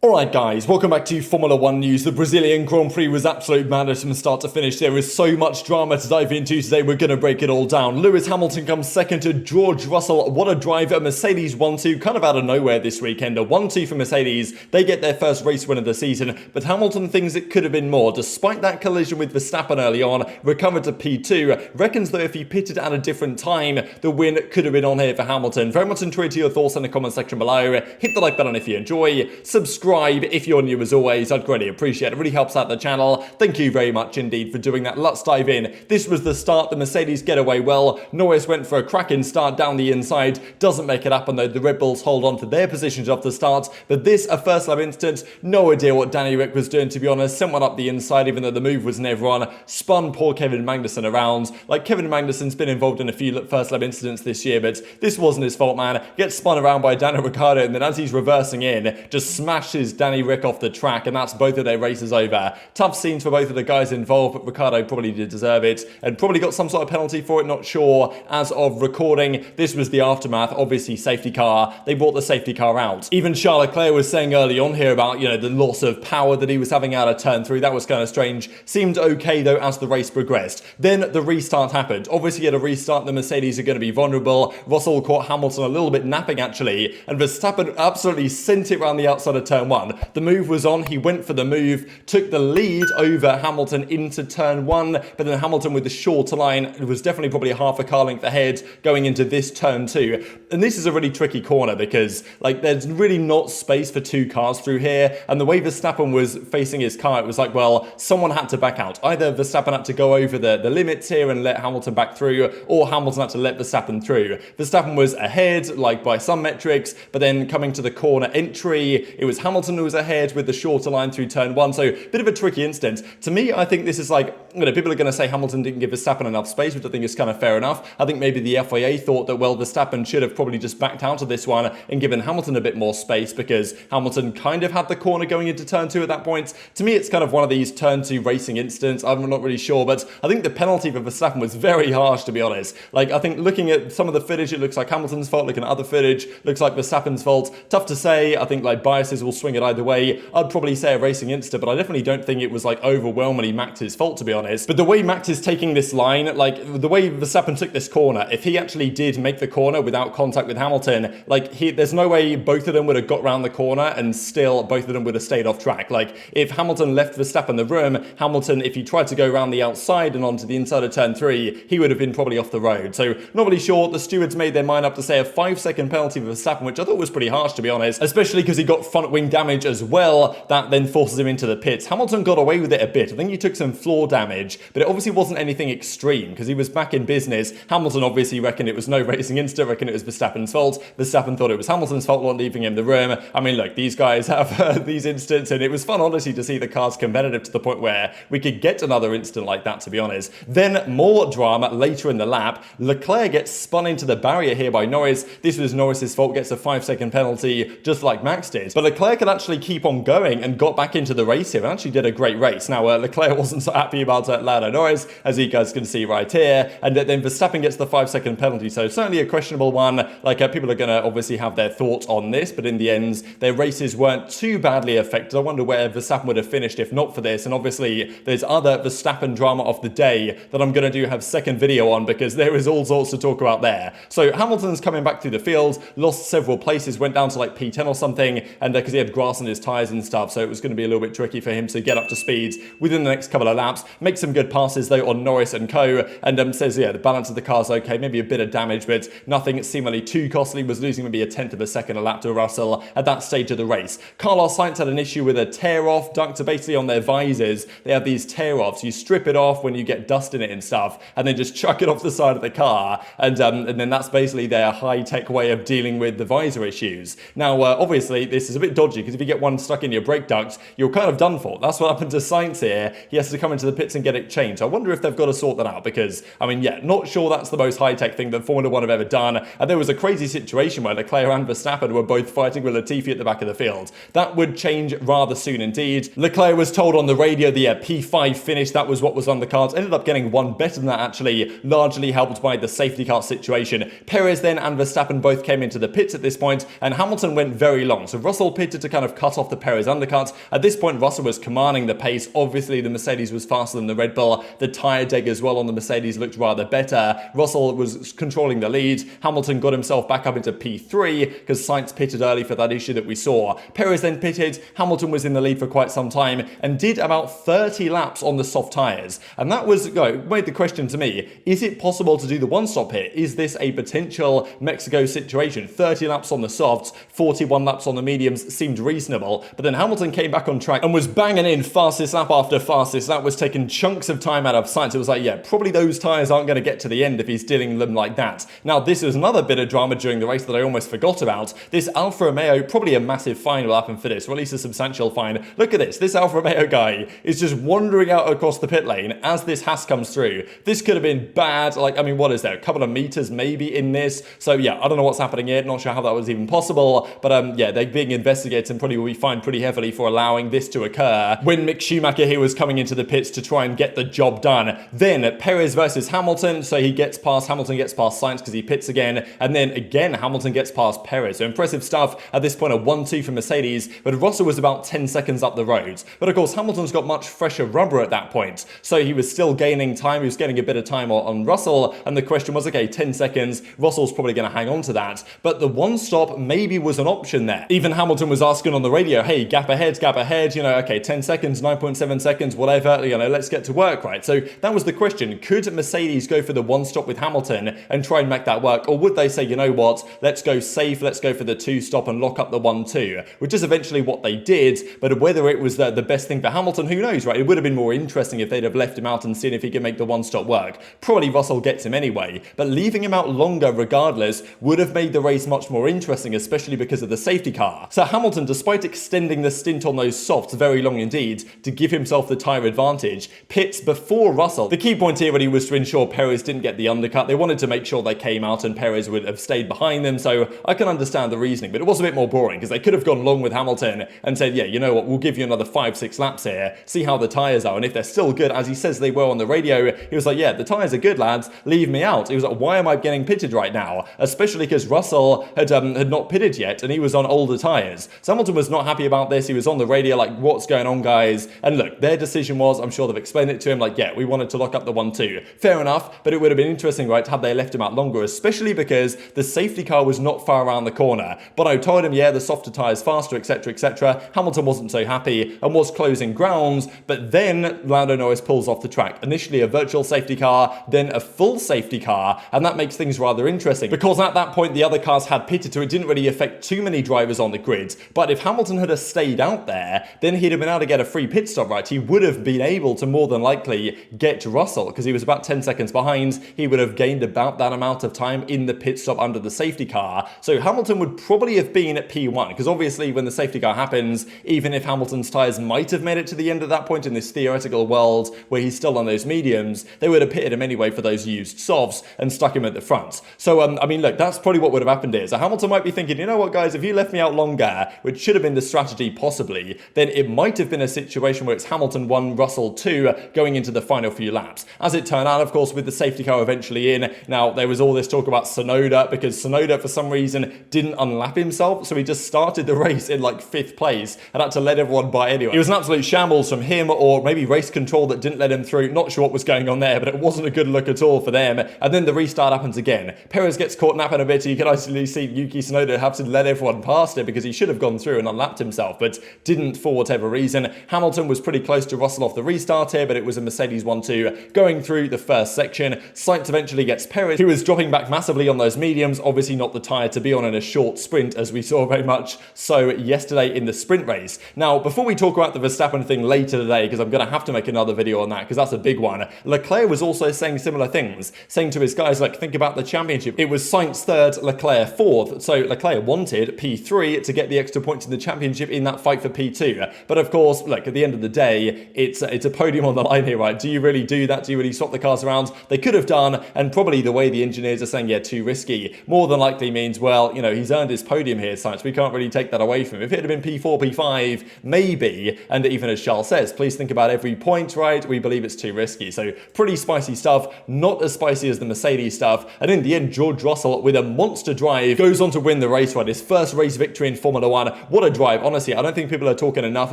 Alright guys, welcome back to Formula 1 news. The Brazilian Grand Prix was absolute madness from start to finish. There is so much drama to dive into today, we're going to break it all down. Lewis Hamilton comes second to George Russell. What a driver. Mercedes 1-2, kind of out of nowhere this weekend. A 1-2 for Mercedes. They get their first race win of the season, but Hamilton thinks it could have been more. Despite that collision with Verstappen early on, recovered to P2, reckons though if he pitted at a different time, the win could have been on here for Hamilton. Very much intrigued to your thoughts in the comment section below. Hit the like button if you enjoy. Subscribe if you're new as always, I'd greatly appreciate it. It really helps out the channel. Thank you very much indeed for doing that. Let's dive in. This was the start. The Mercedes get away well. Norris went for a cracking start down the inside. Doesn't make it happen though. The Red Bulls hold on to their positions off the start. But this, a first lap instance, no idea what Danny Rick was doing to be honest. Sent one up the inside even though the move was never on. Spun poor Kevin Magnussen around. Like Kevin Magnussen's been involved in a few first lap incidents this year, but this wasn't his fault, man. Gets spun around by Daniel Ricciardo and then as he's reversing in, just smashes Danny Rick off the track, and that's both of their races over. Tough scenes for both of the guys involved, but Ricciardo probably did deserve it and probably got some sort of penalty for it, not sure. As of recording, this was the aftermath. Obviously safety car, they brought the safety car out. Even Charles Leclerc was saying early on here about, the loss of power that he was having out of turn 3. That was kind of strange. Seemed okay though as the race progressed. Then the restart happened. Obviously at a restart the Mercedes are going to be vulnerable. Russell caught Hamilton a little bit napping actually, and Verstappen absolutely sent it around the outside of turn 1. The move was on, he went for the move, took the lead over Hamilton into turn 1, but then Hamilton with the shorter line, it was definitely probably half a car length ahead going into this turn 2. And this is a really tricky corner because there's really not space for two cars through here, and the way Verstappen was facing his car, it was like, well, someone had to back out. Either Verstappen had to go over the limits here and let Hamilton back through, or Hamilton had to let Verstappen through. Verstappen was ahead, by some metrics, but then coming to the corner entry, it was Hamilton who was ahead with the shorter line through turn 1, so bit of a tricky instance. To me, I think this is people are going to say Hamilton didn't give Verstappen enough space, which I think is kind of fair enough. I think maybe the FIA thought that, well, Verstappen should have probably just backed out of this one and given Hamilton a bit more space because Hamilton kind of had the corner going into turn 2 at that point. To me, it's kind of one of these turn 2 racing incidents. I'm not really sure, but I think the penalty for Verstappen was very harsh, to be honest. I think looking at some of the footage, it looks like Hamilton's fault. Looking at other footage, looks like Verstappen's fault. Tough to say. I think biases will swing it either way. I'd probably say a racing incident, but I definitely don't think it was overwhelmingly Max's fault, to be honest. But the way Max is taking this line, the way Verstappen took this corner, if he actually did make the corner without contact with Hamilton, there's no way both of them would have got round the corner and still both of them would have stayed off track. If Hamilton left Verstappen the room, Hamilton, if he tried to go around the outside and onto the inside of turn 3, he would have been probably off the road. So not really sure. The stewards made their mind up to say a 5-second penalty for Verstappen, which I thought was pretty harsh, to be honest, especially because he got front wing damage as well. That then forces him into the pits. Hamilton got away with it a bit. I think he took some floor damage, but it obviously wasn't anything extreme because he was back in business. Hamilton obviously reckoned it was no racing incident, reckoned it was Verstappen's fault. Verstappen thought it was Hamilton's fault not leaving him the room. I mean, look, these guys have these incidents, and it was fun, honestly, to see the cars competitive to the point where we could get another incident like that, to be honest. Then more drama later in the lap. Leclerc gets spun into the barrier here by Norris. This was Norris's fault, gets a 5-second penalty, just like Max did. But Leclerc could actually keep on going and got back into the race here and actually did a great race. Now, Leclerc wasn't so happy about Lando Norris, as you guys can see right here, and then Verstappen gets the 5-second penalty, so certainly a questionable one. People are going to obviously have their thoughts on this, but in the end, their races weren't too badly affected. I wonder where Verstappen would have finished if not for this, and obviously, there's other Verstappen drama of the day that I'm going to do have second video on because there is all sorts to talk about there. So Hamilton's coming back through the field, lost several places, went down to P10 or something, and because he had grass on his tyres and stuff, so it was going to be a little bit tricky for him to get up to speed within the next couple of laps. Make some good passes though on Norris and co, and says, yeah, the balance of the car's okay, maybe a bit of damage, but nothing seemingly too costly. Was losing maybe a 1/10 of a second a lap to Russell at that stage of the race. Carlos Sainz had an issue with a tear-off duct, so basically on their visors, they have these tear-offs. You strip it off when you get dust in it and stuff, and then just chuck it off the side of the car, and then that's basically their high-tech way of dealing with the visor issues. Now, obviously, this is a bit dodgy, because if you get one stuck in your brake duct, you're kind of done for. That's what happened to Sainz here. He has to come into the pits and get it changed. I wonder if they've got to sort that out, because, I mean, yeah, not sure that's the most high-tech thing that Formula 1 have ever done. And there was a crazy situation where Leclerc and Verstappen were both fighting with Latifi at the back of the field. That would change rather soon indeed. Leclerc was told on the radio the P5 finish, that was what was on the cards. Ended up getting one better than that, actually, largely helped by the safety car situation. Perez then and Verstappen both came into the pits at this point, and Hamilton went very long. So Russell pitted to kind of cut off the Perez undercut. At this point, Russell was commanding the pace. Obviously, the Mercedes was faster than the Red Bull. The tyre deg as well on the Mercedes looked rather better. Russell was controlling the lead. Hamilton got himself back up into P3 because Sainz pitted early for that issue that we saw. Perez then pitted. Hamilton was in the lead for quite some time and did about 30 laps on the soft tyres. And that was, made the question to me, is it possible to do the one-stop here? Is this a potential Mexico situation? 30 laps on the softs, 41 laps on the mediums seemed reasonable. But then Hamilton came back on track and was banging in fastest lap after fastest lap, was taking chunks of time out of Sainz. It was like, yeah, probably those tyres aren't going to get to the end if he's dealing them like that. Now, this was another bit of drama during the race that I almost forgot about. This Alfa Romeo, probably a massive fine will happen for this, or at least a substantial fine. Look at this. This Alfa Romeo guy is just wandering out across the pit lane as this Haas comes through. This could have been bad. Like, I mean, what is there? A couple of meters maybe in this. So yeah, I don't know what's happening here. Not sure how that was even possible. But yeah, they're being investigated and probably will be fined pretty heavily for allowing this to occur when Mick Schumacher here was coming into the pits to try and get the job done. Then Perez versus Hamilton. So he gets past, Hamilton gets past Sainz because he pits again. And then again, Hamilton gets past Perez. So impressive stuff at this point, a 1-2 for Mercedes. But Russell was about 10 seconds up the road. But of course, Hamilton's got much fresher rubber at that point. So he was still gaining time. He was getting a bit of time on Russell. And the question was, okay, 10 seconds. Russell's probably going to hang on to that. But the one stop maybe was an option there. Even Hamilton was asking on the radio, hey, gap ahead, okay, 10 seconds, 9.7 seconds, whatever, let's get to work, right? So that was the question. Could Mercedes go for the one stop with Hamilton and try and make that work? Or would they say, you know what, let's go safe, let's go for the two stop and lock up the 1-2, which is eventually what they did. But whether it was the best thing for Hamilton, who knows, right? It would have been more interesting if they'd have left him out and seen if he could make the one stop work. Probably Russell gets him anyway, but leaving him out longer regardless would have made the race much more interesting, especially because of the safety car. So Hamilton, despite extending the stint on those softs very long indeed to give himself the tyre advantage, pits before Russell. The key point here really was to ensure Perez didn't get the undercut. They wanted to make sure they came out and Perez would have stayed behind them, so I can understand the reasoning, but it was a bit more boring because they could have gone long with Hamilton and said, yeah, you know what, we'll give you another 5-6 laps here, see how the tyres are, and if they're still good, as he says they were on the radio, he was like, yeah, the tyres are good, lads, leave me out. He was like, why am I getting pitted right now? Especially because Russell had not pitted yet and he was on older tyres. So Hamilton was not happy about this. He was on the radio like, what's going on, guys? And look, their decision was, I'm sure they've explained it to him, like, yeah, we wanted to lock up the 1-2. Fair enough, but it would have been interesting, right, had they left him out longer, especially because the safety car was not far around the corner. But I told him, yeah, the softer tyres faster, etc., etc. Hamilton wasn't so happy and was closing grounds, but then Lando Norris pulls off the track. Initially a virtual safety car, then a full safety car, and that makes things rather interesting because at that point the other cars had pitted, so it didn't really affect too many drivers on the grid. But if Hamilton had stayed out there, then he'd have been able to get a free pit stop, right? He would have been able to more than likely get to Russell because he was about 10 seconds behind. He would have gained about that amount of time in the pit stop under the safety car. So Hamilton would probably have been at P1 because obviously when the safety car happens, even if Hamilton's tyres might have made it to the end at that point in this theoretical world where he's still on those mediums, they would have pitted him anyway for those used softs and stuck him at the front. So, I mean, look, that's probably what would have happened here. So Hamilton might be thinking, you know what, guys, if you left me out longer, which should have been the strategy possibly, then it might have been a situation where it's Hamilton 1, Russell 2 going into the final few laps. As it turned out, of course, with the safety car eventually in, now there was all this talk about Tsunoda because Tsunoda for some reason didn't unlap himself, so he just started the race in like 5th place and had to let everyone by anyway. It was an absolute shambles from him or maybe race control that didn't let him through. Not sure what was going on there, but it wasn't a good look at all for them. And then the restart happens again. Perez gets caught napping a bit. You can actually see Yuki Tsunoda have to let everyone past it because he should have gone through and unlapped himself, but didn't for whatever reason. Hamilton was pretty close to Russell off the restart here, but it was a Mercedes 1-2 going through the first section. Sainz eventually gets Perez, who was dropping back massively on those mediums, obviously not the tyre to be on in a short sprint, as we saw very much so yesterday in the sprint race. Now, before we talk about the Verstappen thing later today, because I'm going to have to make another video on that, because that's a big one, Leclerc was also saying similar things, saying to his guys, like, think about the championship. It was Sainz 3rd, Leclerc 4th, so Leclerc wanted P3 to get the extra points in the championship in that fight for P2. But of course, look, at the end of the day, it's a podium on the line here, right? Do you really do that? Do you really swap the cars around? They could have done, and probably the way the engineers are saying, yeah, too risky, more than likely means, well, you know, he's earned his podium here, Sainz. We can't really take that away from him. If it had been P4, P5, maybe, and even as Charles says, please think about every point, right? We believe it's too risky. So pretty spicy stuff, not as spicy as the Mercedes stuff. And in the end, George Russell, with a monster drive, goes on to win the race, right? His first race victory in Formula 1. what a drive. Honestly, I don't think people are talking enough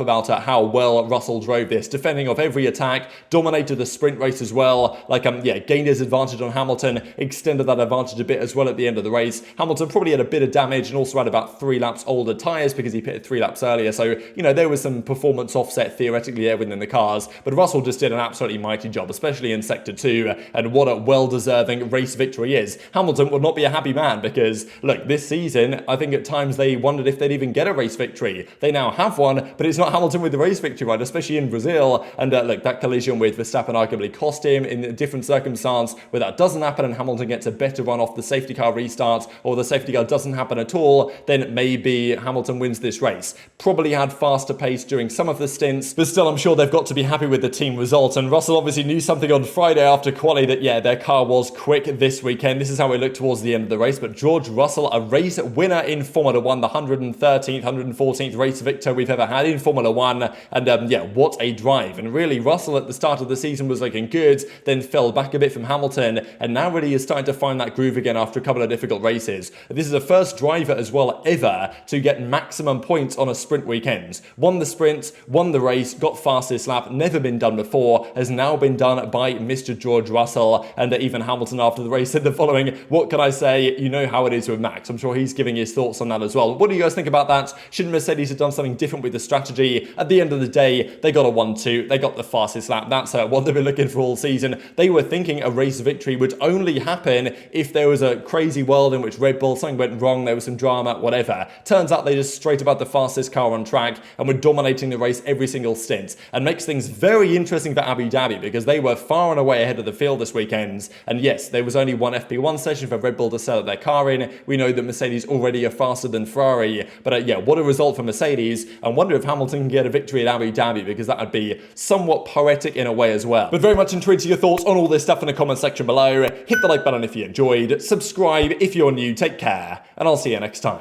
about how well Russell drove this, defending off every attack, dominated the sprint race as well, gained his advantage on Hamilton, extended that advantage a bit as well at the end of the race. Hamilton probably had a bit of damage and also had about 3 laps older tyres because he pitted 3 laps earlier, so, there was some performance offset theoretically there within the cars, but Russell just did an absolutely mighty job, especially in Sector 2, and what a well-deserving race victory is. Hamilton will not be a happy man because, look, this season, I think at times they wondered if they'd even get a race victory. They now have one, but it's not Hamilton with the race victory, right? Especially in Brazil, and look, that collision with Verstappen arguably cost him in a different circumstance, where that doesn't happen and Hamilton gets a better run off the safety car restart, or the safety car doesn't happen at all, then maybe Hamilton wins this race. Probably had faster pace during some of the stints, but still I'm sure they've got to be happy with the team result, and Russell obviously knew something on Friday after quali that, their car was quick this weekend. This is how it looked towards the end of the race, but George Russell, a race winner in Formula 1, the 113th, 114th race victor we've ever had in Formula 1, and what a drive. And really, Russell at the start of the season was looking good, then fell back a bit from Hamilton, and now really is starting to find that groove again after a couple of difficult races. This is the first driver as well ever to get maximum points on a sprint weekend. Won the sprint, won the race, got fastest lap, never been done before, has now been done by Mr. George Russell, and even Hamilton after the race said the following: what can I say? You know how it is with Max. I'm sure he's giving his thoughts on that as well. What do you guys think about that? Shouldn't Mercedes have done something different with the strategy? At the end of the day, they got a 1-2, they got the fastest lap. That's what they've been looking for all season. They were thinking a race victory would only happen if there was a crazy world in which Red Bull, something went wrong, there was some drama, whatever. Turns out they just straight about the fastest car on track and were dominating the race every single stint, and makes things very interesting for Abu Dhabi because they were far and away ahead of the field this weekend. And yes, there was only one FP1 session for Red Bull to sell their car in. We know that Mercedes already are faster than Ferrari, but what a result for Mercedes. I wonder if Hamilton can get a victory at Abu Dhabi, because that would be somewhat poetic in a way as well. But very much intrigued to your thoughts on all this stuff in the comment section below. Hit the like button if you enjoyed, subscribe if you're new, take care, and I'll see you next time.